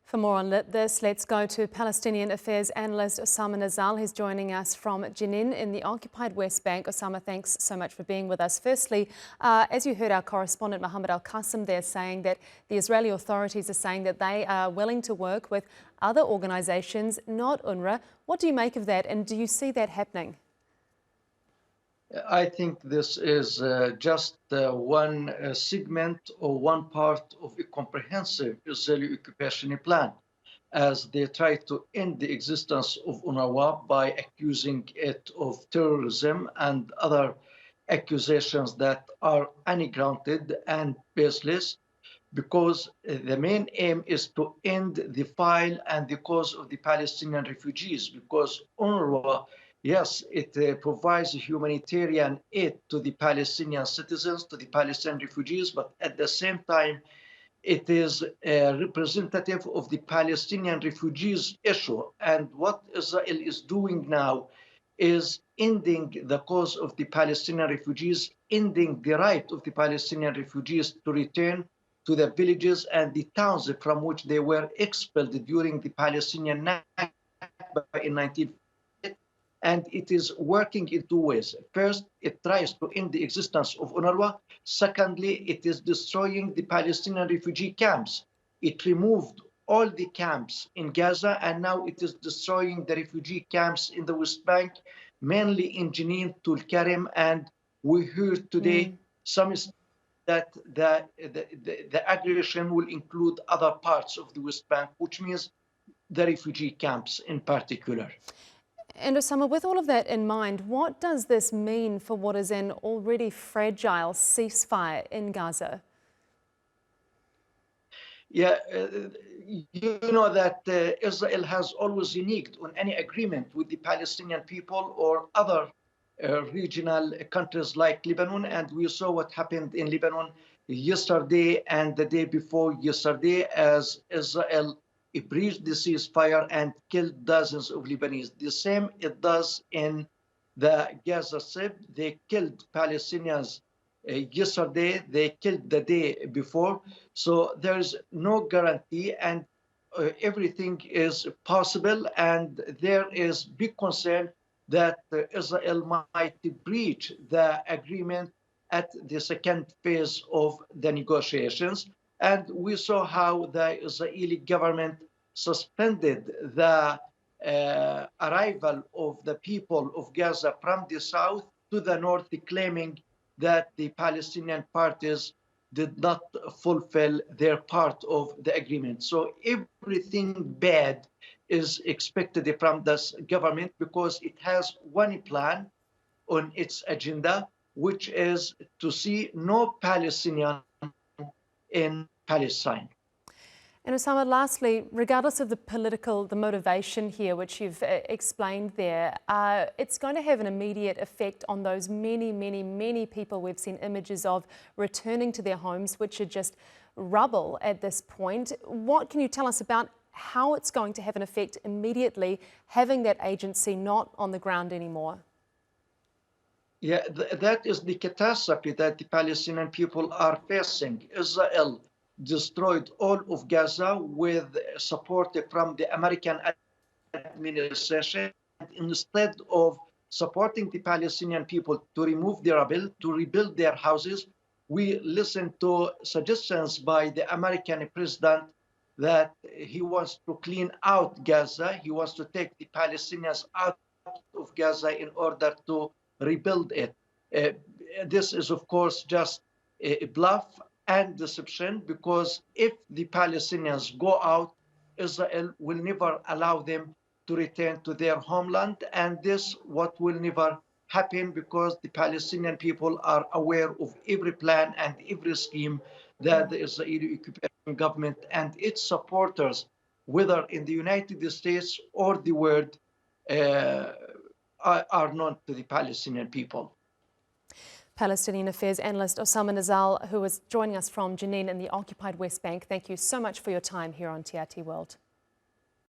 For more on this, let's go to Palestinian affairs analyst Osama Nazzal. He's joining us from Jenin in the occupied West Bank. Osama, thanks so much for being with us. Firstly, as you heard our correspondent Mohammed Al-Qasim there saying that the Israeli authorities are saying that they are willing to work with other organisations, not UNRWA. What do you make of that, and do you see that happening? I think this is just one segment or one part of a comprehensive Israeli occupation plan, as they try to end the existence of UNRWA by accusing it of terrorism and other accusations that are ungrounded and baseless, because the main aim is to end the file and the cause of the Palestinian refugees, because UNRWA, yes, it provides humanitarian aid to the Palestinian citizens, to the Palestinian refugees, but at the same time, it is a representative of the Palestinian refugees issue. And what Israel is doing now is ending the cause of the Palestinian refugees, ending the right of the Palestinian refugees to return to the villages and the towns from which they were expelled during the Palestinian Nakba in 1948. And it is working in two ways. First, it tries to end the existence of UNRWA. Secondly, it is destroying the Palestinian refugee camps. It removed all the camps in Gaza, and now it is destroying the refugee camps in the West Bank, mainly in Jenin, Tul Karim, and we heard today some that the aggression will include other parts of the West Bank, which means the refugee camps in particular. And Osama, with all of that in mind, what does this mean for what is an already fragile ceasefire in Gaza? Yeah, you know that Israel has always reneged on any agreement with the Palestinian people or other regional countries like Lebanon, and we saw what happened in Lebanon yesterday and the day before yesterday, as Israel breached the ceasefire and killed dozens of Lebanese. The same it does in the Gaza Strip. They killed Palestinians yesterday, they killed the day before. So there's no guarantee, and everything is possible, and there is big concern that Israel might breach the agreement at the second phase of the negotiations. And we saw how the Israeli government suspended the arrival of the people of Gaza from the south to the north, claiming that the Palestinian parties did not fulfill their part of the agreement. So everything bad is expected from this government, because it has one plan on its agenda, which is to see no Palestinian in Palestine. And Osama, lastly, regardless of the motivation here, which you've explained there, it's going to have an immediate effect on those many people we've seen images of returning to their homes, which are just rubble at this point. What can you tell us about how it's going to have an effect immediately, having that agency not on the ground anymore? Yeah, that is the catastrophe that the Palestinian people are facing. Israel destroyed all of Gaza with support from the American administration. Instead of supporting the Palestinian people to remove their rubble, to rebuild their houses, we listened to suggestions by the American president that he wants to clean out Gaza. He wants to take the Palestinians out of Gaza in order to rebuild it. This is, of course, just a bluff and deception, because if the Palestinians go out, Israel will never allow them to return to their homeland, and this what will never happen, because the Palestinian people are aware of every plan and every scheme that the Israeli occupation government and its supporters, whether in the United States or the world, are known to the Palestinian people. Palestinian affairs analyst Osama Nazzal, who is joining us from Jenin in the occupied West Bank. Thank you so much for your time here on TRT World.